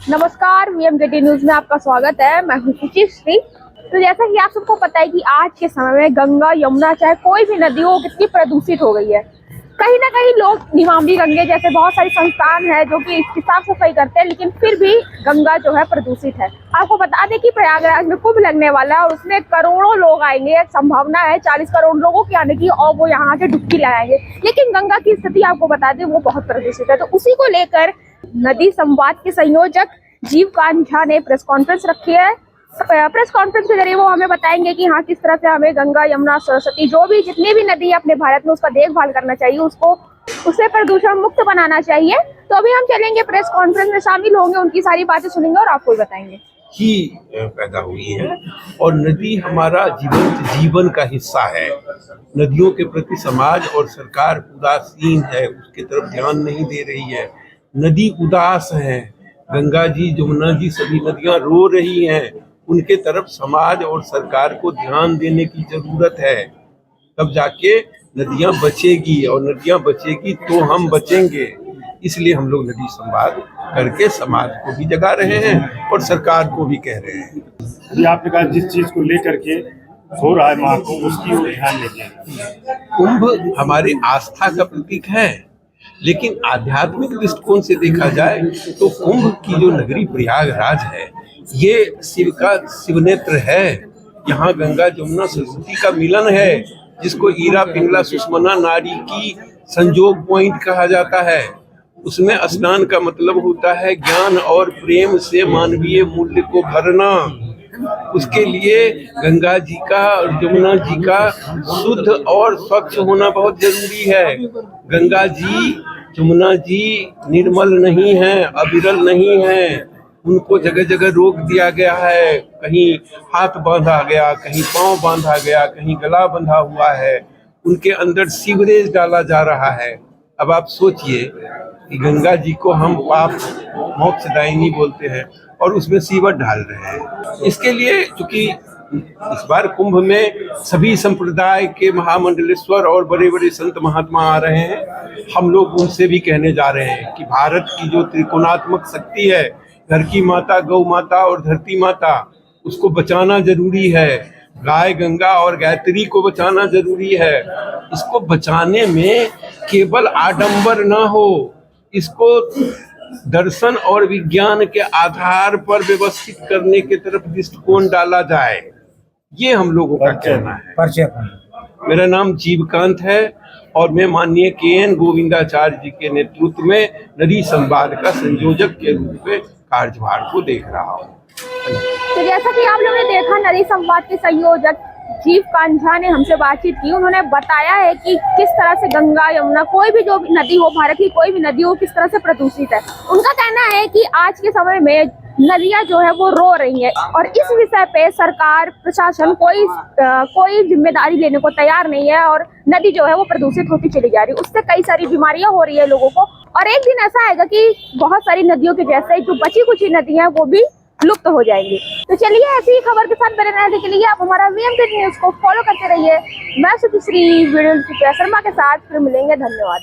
नमस्कार, वीएमकेटी न्यूज में आपका स्वागत है। मैं हूं सुचिश्री। तो जैसा कि आप सबको पता है कि आज के समय में गंगा, यमुना, चाहे कोई भी नदी हो, कितनी प्रदूषित हो गई है। कहीं ना कहीं लोग नमामि गंगे जैसे बहुत सारी संस्थान है जो कि इसकी साफ सफाई करते हैं, लेकिन फिर भी गंगा जो है प्रदूषित है। आपको बता दें कि प्रयागराज में कुंभ लगने वाला है और उसमें करोड़ों लोग आएंगे। संभावना है 40 करोड़ लोगों की आने की और वो यहाँ के डुबकी लगाएंगे। लेकिन गंगा की स्थिति आपको बता दें वो बहुत प्रदूषित है। तो उसी को लेकर नदी संवाद के संयोजक जीवकांत झा ने प्रेस कॉन्फ्रेंस रखी है। प्रेस कॉन्फ्रेंस के जरिए वो हमें बताएंगे कि हाँ, किस तरह से हमें गंगा, यमुना, सरस्वती, जो भी जितनी भी नदी है अपने भारत में, उसका देखभाल करना चाहिए, उसे प्रदूषण मुक्त बनाना चाहिए। तो अभी हम चलेंगे प्रेस कॉन्फ्रेंस में, शामिल होंगे, उनकी सारी बातें सुनेंगे और आपको बताएंगे। ही पैदा हुई है और नदी हमारा जीवन का हिस्सा है। नदियों के प्रति समाज और सरकार उदासीन है, उसके तरफ ध्यान नहीं दे रही है। नदी उदास है, गंगा जी, जमुना जी, सभी नदियां रो रही हैं। उनके तरफ समाज और सरकार को ध्यान देने की जरूरत है, तब जाके नदियां बचेगी और नदियां बचेगी तो हम बचेंगे। इसलिए हम लोग नदी संवाद करके समाज को भी जगा रहे हैं और सरकार को भी कह रहे हैं। अभी आपने कहा जिस चीज को लेकर के हो रहा है महाकुंभ, उसकी ओर ध्यान देते। कुंभ हमारी आस्था का प्रतीक है, लेकिन आध्यात्मिक दृष्टिकोण से देखा जाए तो कुंभ की जो नगरी प्रयागराज है, ये शिव का शिवनेत्र है। यहाँ गंगा, जमुना, सरस्वती का मिलन है, जिसको ईरा, पिंगला, सुषमना नारी की संजोग पॉइंट कहा जाता है। उसमें स्नान का मतलब होता है ज्ञान और प्रेम से मानवीय मूल्य को भरना। उसके लिए गंगा जी का और जमुना जी का शुद्ध और स्वच्छ होना बहुत जरूरी है। गंगा जी, जमुना जी निर्मल नहीं है, अविरल नहीं है। उनको जगह जगह रोक दिया गया है, कहीं हाथ बांधा गया, कहीं पांव बांधा गया, कहीं गला बंधा हुआ है। उनके अंदर सीवरेज डाला जा रहा है। अब आप सोचिए कि गंगा जी को हम पाप मोक्षदायिनी बोलते हैं और उसमें सीवर डाल रहे हैं। इसके लिए चूंकि इस बार कुंभ में सभी संप्रदाय के महामंडलेश्वर और बड़े बड़े संत महात्मा आ रहे हैं, हम लोग उनसे भी कहने जा रहे हैं कि भारत की जो त्रिकोणात्मक शक्ति है, घर की माता, गौ माता और धरती माता, उसको बचाना जरूरी है। गाय, गंगा और गायत्री को बचाना जरूरी है। इसको बचाने में केवल आडंबर ना हो, इसको दर्शन और विज्ञान के आधार पर व्यवस्थित करने की तरफ दृष्टिकोण डाला जाए, ये हम लोगों का कहना है। मेरा नाम जीवकांत है और मैं माननीय के.एन. गोविंदाचार्य जी के नेतृत्व में नदी संवाद का संयोजक के रूप में कार्यभार को देख रहा हूँ। तो जैसा कि आप लोगों ने देखा, नदी संवाद के संयोजक जीवकांत झा ने हमसे बातचीत की। उन्होंने बताया है कि किस तरह से गंगा, यमुना, कोई भी जो नदी हो, भारत की कोई भी नदी हो, किस तरह से प्रदूषित है। उनका कहना है कि आज के समय में नदियां जो है वो रो रही है और इस विषय पे सरकार, प्रशासन कोई जिम्मेदारी लेने को तैयार नहीं है और नदी जो है वो प्रदूषित होती चली जा रही है। उससे कई सारी बीमारियां हो रही है लोगों को और एक दिन ऐसा आएगा कि बहुत सारी नदियों के जैसे जो बची कुछ नदियां वो भी लुप्त हो जाएंगी। तो चलिए, ऐसी ही खबर के साथ बने रहने के लिए आप हमारा वीएमकेटी न्यूज को फॉलो करते रहिए। मैं सुचिश्री वीडियो शर्मा के साथ फिर मिलेंगे। धन्यवाद।